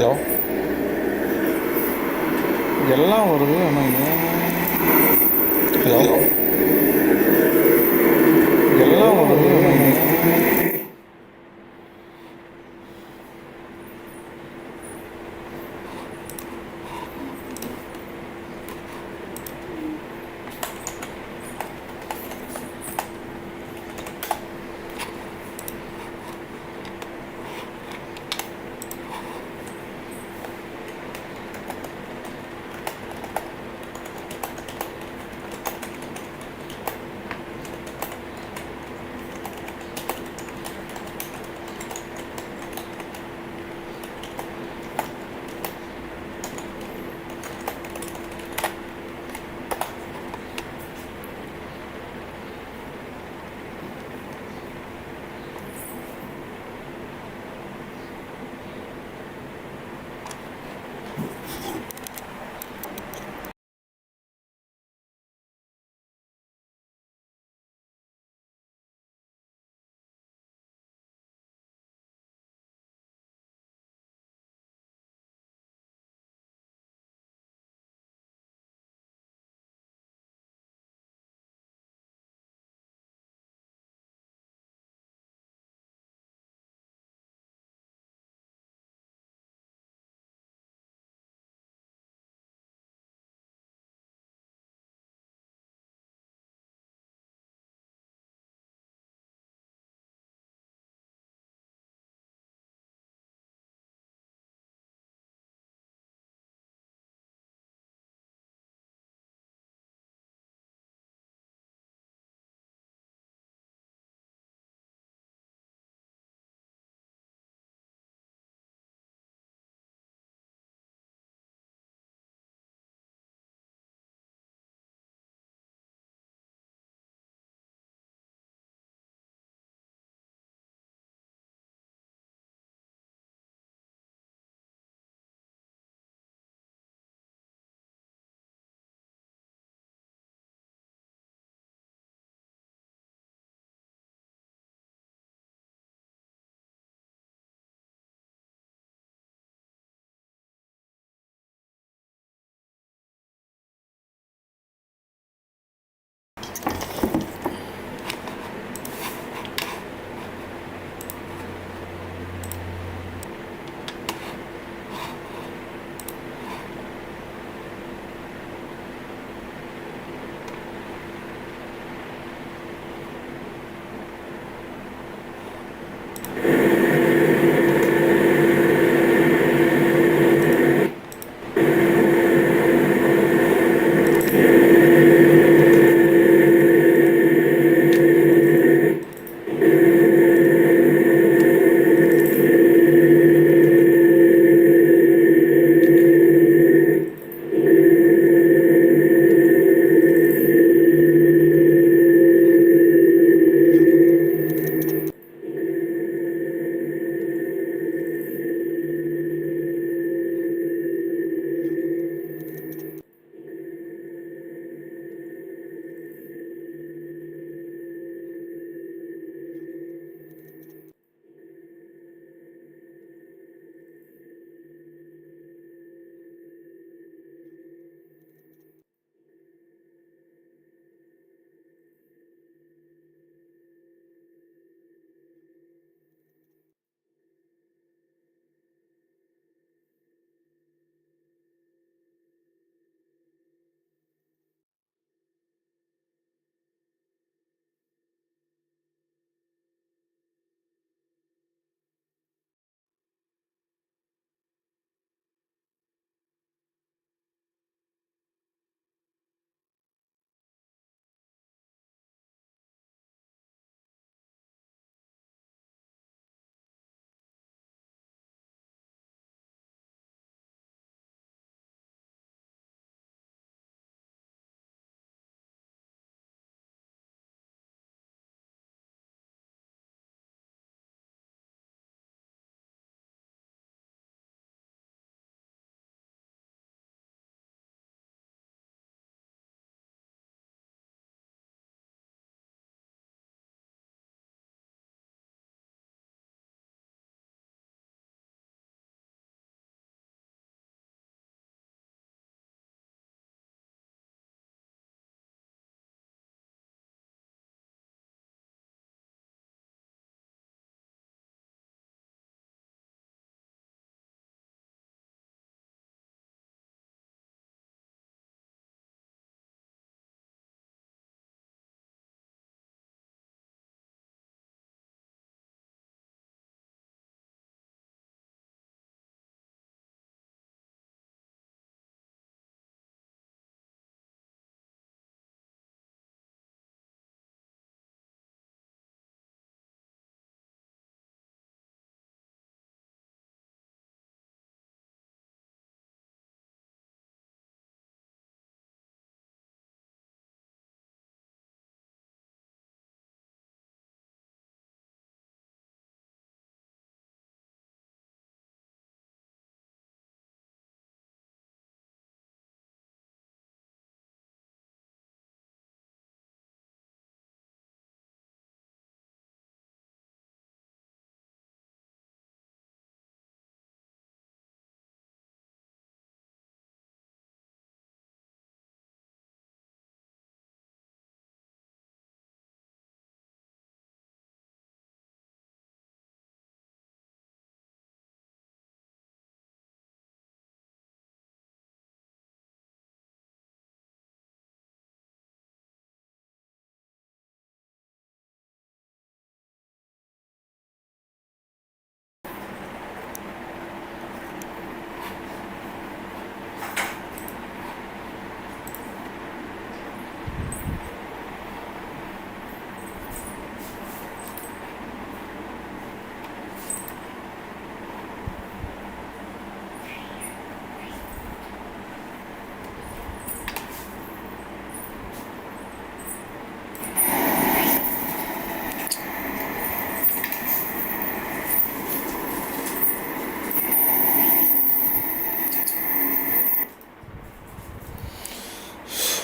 Hello. எல்லாம் வருது ஆனால் ஏன்? ஹலோ. எல்லாம் வருது ஆனால் ஏன்?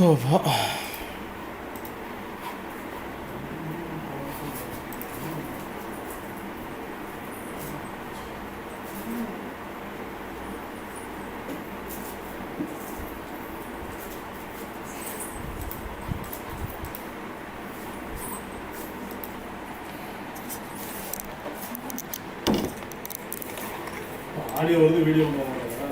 அப்பா. ஆடியோ வருது, வீடியோ போக மாட்டேங்குதா?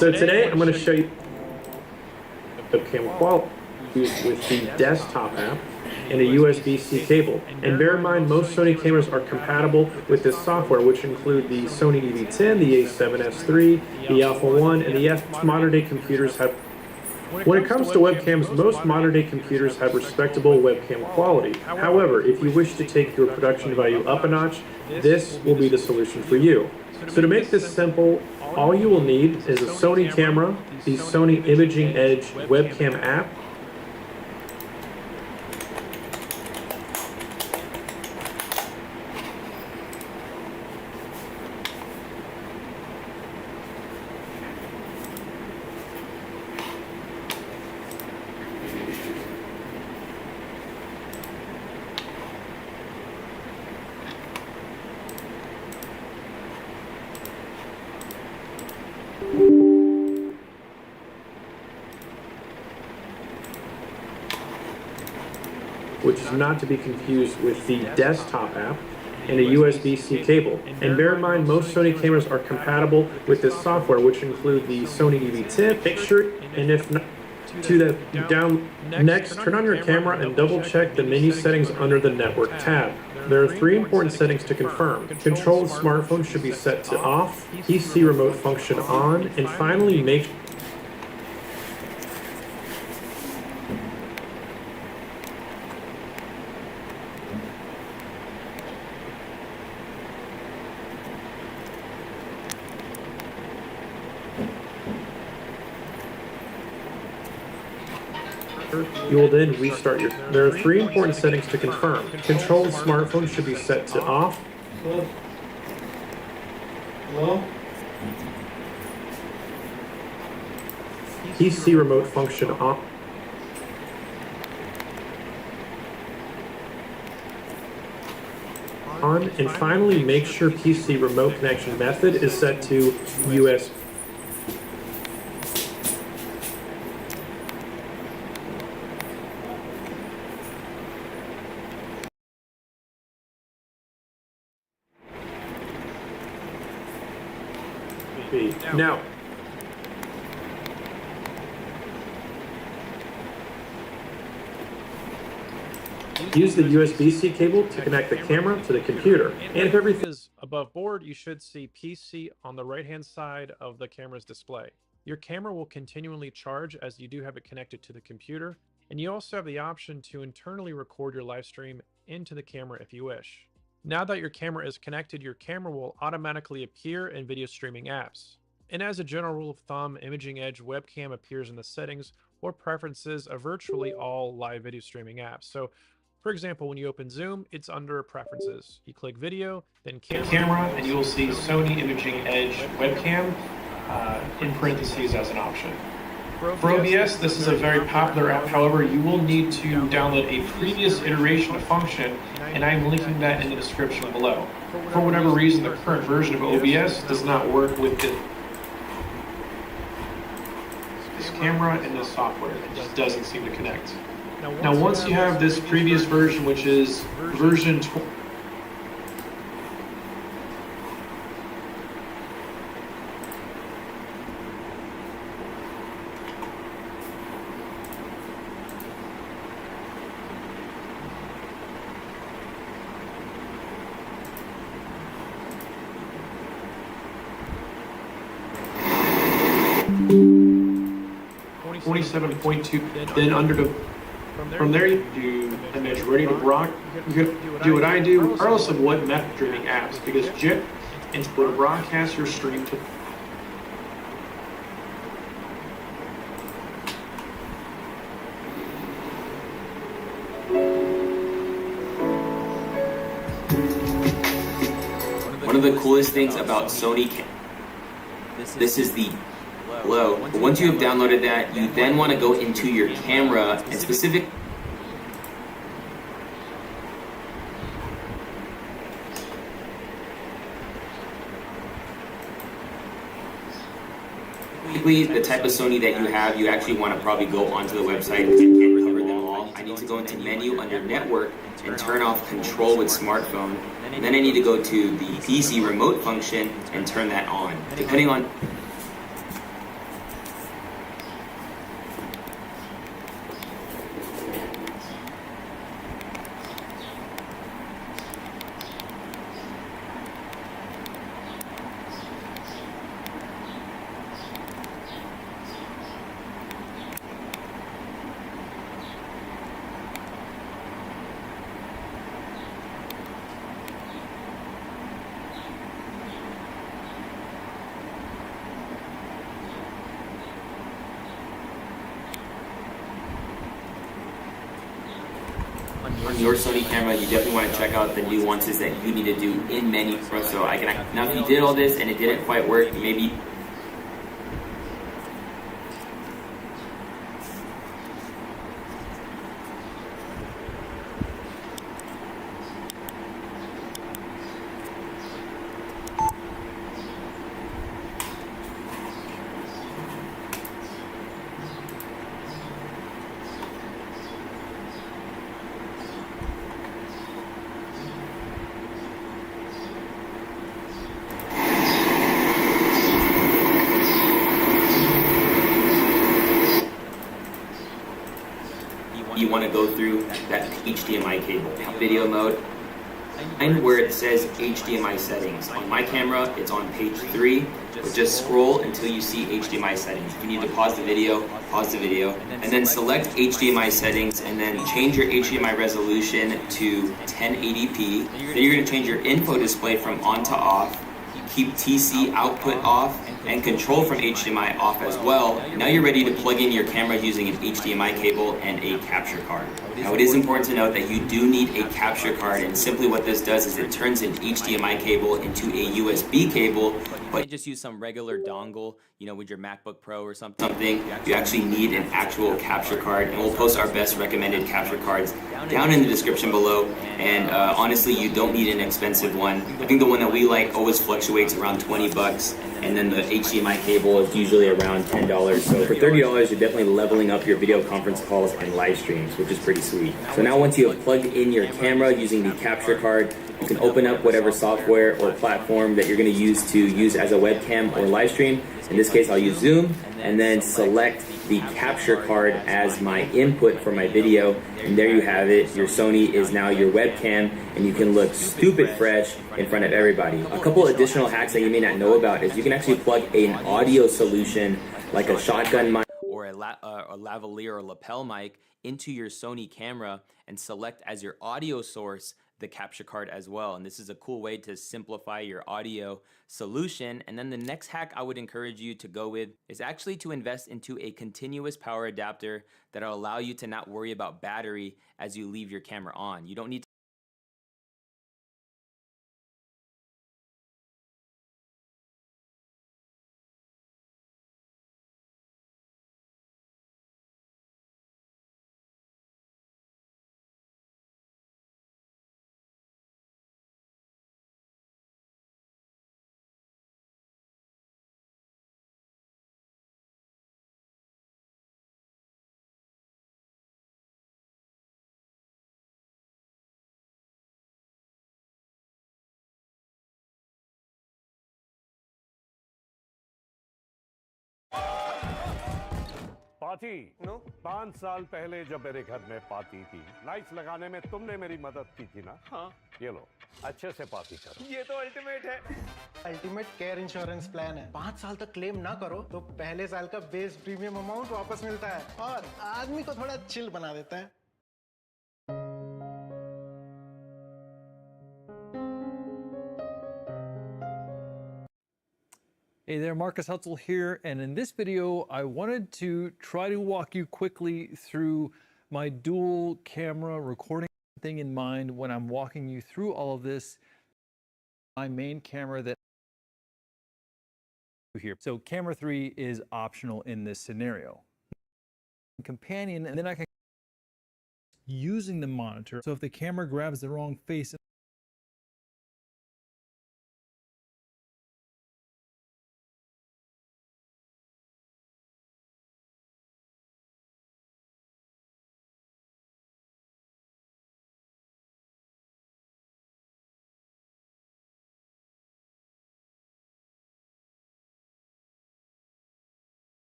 So today I'm going to show you webcam quality with the desktop app and a USB-C cable. And bear in mind, most Sony cameras are compatible with this software, which include the Sony EV10, the A7S III, the Alpha 1, and the F. Modern-day computers have. When it comes to webcams, most modern-day computers have respectable webcam quality. However, if you wish to take your production value up a notch, this will be the solution for you. So to make this simple, all you will need is a Sony camera, the Sony Imaging Edge webcam app, which is not to be confused with the desktop app, and a USB-C cable. And bear in mind, most Sony cameras are compatible with this software, which include the Sony EV10 picture, and if not, to the down next, turn on your camera and double check the menu settings under the network tab. There are 3 important settings to confirm. Control the smartphone should be set to off, PC remote function on, and finally make you will then restart your. There are 3 important settings to confirm. Control the smartphone should be set to off. Hello? PC remote function off. On, and finally make sure PC remote connection method is set to USB. Now, use the USB-C cable to connect the camera to the computer. And if everything is above board, you should see PC on the right-hand side of the camera's display. Your camera will continually charge as you do have it connected to the computer, and you also have the option to internally record your live stream into the camera if you wish. Now that your camera is connected, your camera will automatically appear in video streaming apps. And as a general rule of thumb, Imaging Edge webcam appears in the settings or preferences of virtually all live video streaming apps. So, for example, when you open Zoom, it's under Preferences. You click Video, then Camera, and you will see Sony Imaging Edge webcam in parentheses as an option. For OBS, this is a very popular app. However, you will need to download a previous iteration of function, and I'm linking that in the description below. For whatever reason, the current version of OBS does not work with this camera and this software. It just doesn't seem to connect. Now, once you have this previous version, which is version 20, 27.2. Then from there you do image ready to rock. You can do what I do, regardless of what method streaming apps, because JIT will broadcast your stream to. One of the coolest things about Sony, this is the Glow. But once you have downloaded that, you then want to go into your camera and specifically the type of Sony that you actually want to probably go onto the website and cover them all. I need to go into menu under network and turn off control with smartphone. And then I need to go to the PC remote function and turn that on. Depending on on your Sony camera, you definitely want to check out the nuances that you need to do in menu Pro. So I can now, if you did all this and it didn't quite work, maybe you want to go through that HDMI cable. Video mode, and where it says HDMI settings. On my camera, it's on page 3, but just scroll until you see HDMI settings. If you need to pause the video, and then select HDMI settings, and then change your HDMI resolution to 1080p. Then you're going to change your info display from on to off, keep TC output off, and control from HDMI off as well. Now you're ready to plug in your camera using an HDMI cable and a capture card. Now it is important to note that you do need a capture card, and simply what this does is it turns an HDMI cable into a USB cable. But just use some regular dongle, you know, with your MacBook Pro or something. You actually need an actual capture card, and we'll post our best recommended capture cards down in the description below. And honestly, you don't need an expensive one. I think the one that we like always fluctuates around 20 bucks, and then the HDMI cable is usually around $10. So for $30, you're definitely leveling up your video conference calls and live streams, which is pretty sweet. So now once you have plugged in your camera using the capture card, you can open up whatever software or platform that you're going to use as a webcam or live stream. In this case, I'll use Zoom, and then select the capture card as my input for my video. And there you have it. Your Sony is now your webcam, and you can look stupid fresh in front of everybody. A couple additional hacks that you may not know about is you can actually plug an audio solution like a shotgun mic or a lavalier or lapel mic into your Sony camera and select as your audio source the capture card as well. And this is a cool way to simplify your audio solution. And then the next hack I would encourage you to go with is actually to invest into a continuous power adapter that'll allow you to not worry about battery as you leave your camera on. You don't need to Swati 5 साल पहले जब मेरे घर में party थी, lights लगाने में तुमने मेरी मदद की थी ना? हाँ। ये लो, अच्छे से पार्टी करो। ये तो अल्टीमेट है। अल्टीमेट केयर इंश्योरेंस प्लान है। 5 साल तक क्लेम ना करो तो पहले साल का बेस प्रीमियम अमाउंट वापस मिलता है और आदमी को थोड़ा चिल बना देता है। Hey there, Marcus Hutzel here, and in this video I wanted to try to walk you quickly through my dual camera recording thing in mind when I'm walking you through all of this. My main camera that here. So camera 3 is optional in this scenario. Companion, and then I can using the monitor. So if the camera grabs the wrong face,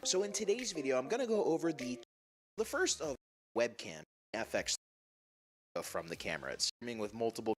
So in today's video, I'm going to go over the first of webcam FX from the camera. It's streaming with multiple,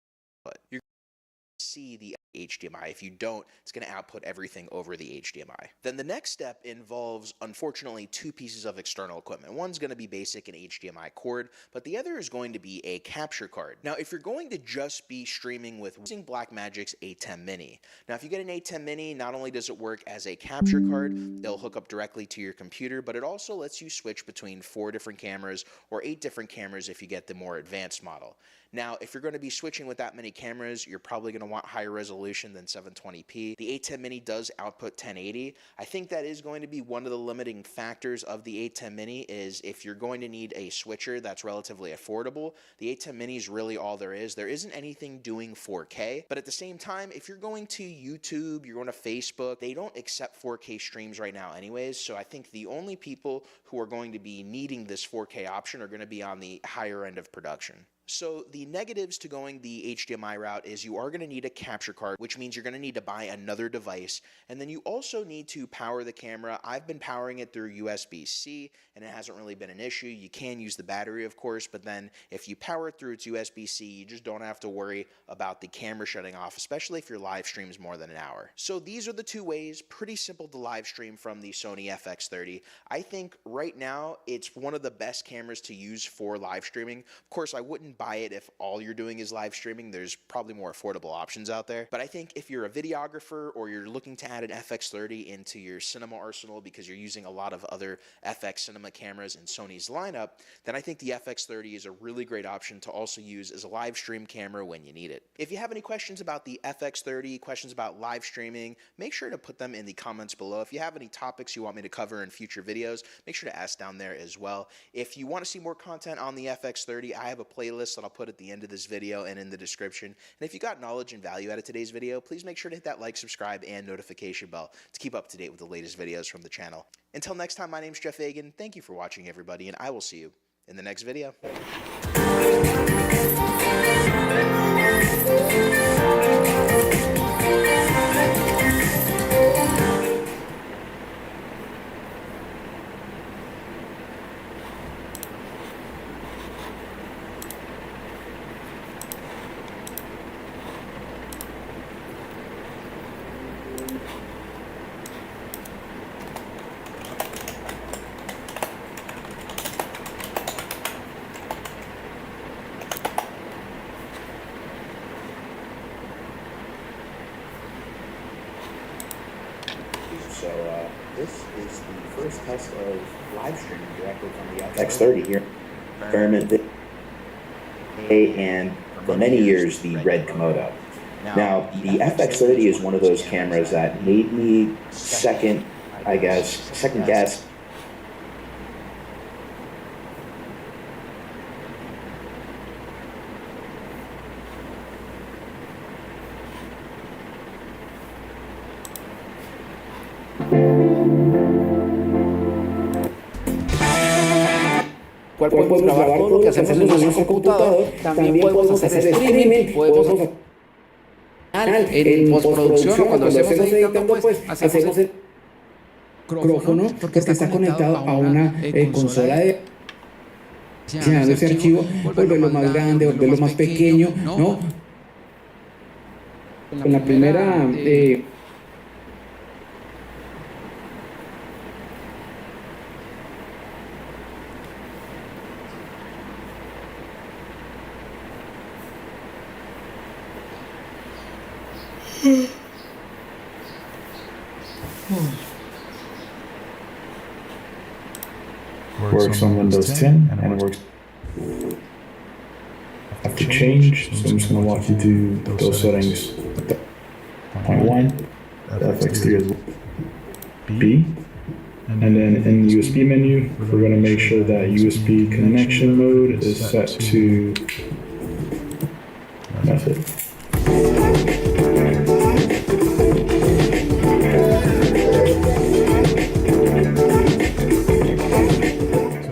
but you're going to see the HDMI. If you don't, it's going to output everything over the HDMI. Then the next step involves, unfortunately, 2 pieces of external equipment. One's going to be basic an HDMI cord, but the other is going to be a capture card. Now, if you're going to just be streaming with using Blackmagic's A10 Mini. Now, if you get an A10 Mini, not only does it work as a capture card, it'll hook up directly to your computer, but it also lets you switch between 4 different cameras or 8 different cameras if you get the more advanced model. Now, if you're going to be switching with that many cameras, you're probably going to want higher resolution than 720p. The A10 Mini does output 1080. I think that is going to be one of the limiting factors of the A10 Mini is if you're going to need a switcher that's relatively affordable, the A10 Mini is really all there is. There isn't anything doing 4K, but at the same time, if you're going to YouTube, you're going to Facebook, they don't accept 4K streams right now anyways, so I think the only people who are going to be needing this 4K option are going to be on the higher end of production. So the negatives to going the HDMI route is you are going to need a capture card, which means you're going to need to buy another device. And then you also need to power the camera. I've been powering it through USB-C and it hasn't really been an issue. You can use the battery, of course, but then if you power it through its USB-C, you just don't have to worry about the camera shutting off, especially if your live stream is more than an hour. So these are the 2 ways, pretty simple to live stream from the Sony FX30. I think right now it's one of the best cameras to use for live streaming. Of course, I wouldn't buy it if all you're doing is live streaming. There's probably more affordable options out there. But I think if you're a videographer or you're looking to add an FX30 into your cinema arsenal because you're using a lot of other FX cinema cameras in Sony's lineup, then I think the FX30 is a really great option to also use as a live stream camera when you need it. If you have any questions about the FX30, questions about live streaming, make sure to put them in the comments below. If you have any topics you want me to cover in future videos, make sure to ask down there as well. If you want to see more content on the FX30, I have a playlist that I'll put at the end of this video and in the description. And if you got knowledge and value out of today's video, please make sure to hit that like, subscribe, and notification bell to keep up to date with the latest videos from the channel. Until next time, my name's Jeff Agan. Thank you for watching, everybody, and I will see you in the next video. So this is the first test of live streaming directly from the FX30 here. Experiment and for many years the Red Komodo. Now the FX30 is one of those cameras that made me second guess Podemos grabar todo lo que hacemos en nuestro computador, también podemos hacer streaming, podemos En postproducción o cuando estemos editando, pues hacemos el micrófono porque está conectado a una consola de seleccionando ese archivo, volverlo más grande, volverlo más pequeño, ¿no? Con la primera works on Windows 10 and works have to change, so I'm just going to walk you through those settings. Point 1, FX3 is B, and then in the USB menu we're going to make sure that USB connection mode is set to method.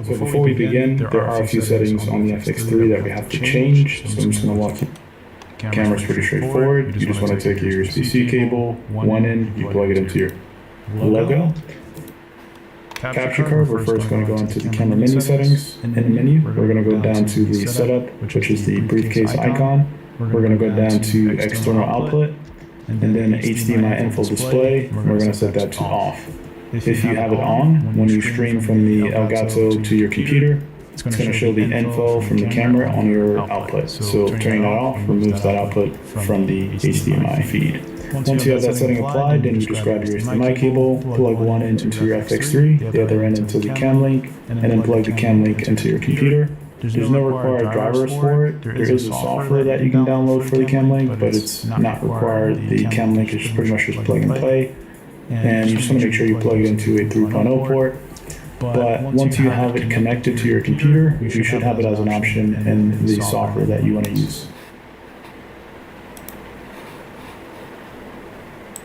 So before we begin, there are a few settings on the FX3 that we have to change, so I'm just going to walk you. Camera's pretty straightforward. You just want to take your USB-C cable, one end, you plug it into your logo. Capture card, we're first going to go into the camera menu settings. In the menu, we're going to go down to the setup, which is the briefcase icon. We're going to go down to external output, and then HDMI info display. We're going to set that to off. If you have it on, when you stream from the Elgato to your computer, it's going to show the info from the camera on your output. So turning that off removes that output from the HDMI feed. Once you have that setting applied, then you just grab your HDMI cable, plug one end into your FX3, the other end into the cam link, and then plug the cam link into your computer. There's no required drivers for it. There is a software that you can download for the cam link, but it's not required. The cam link is pretty much just plug and play. And you just want to make sure you plug it into a 3.0 port. But once you have it connected to your computer, you should have it as an option in the software that you want to use.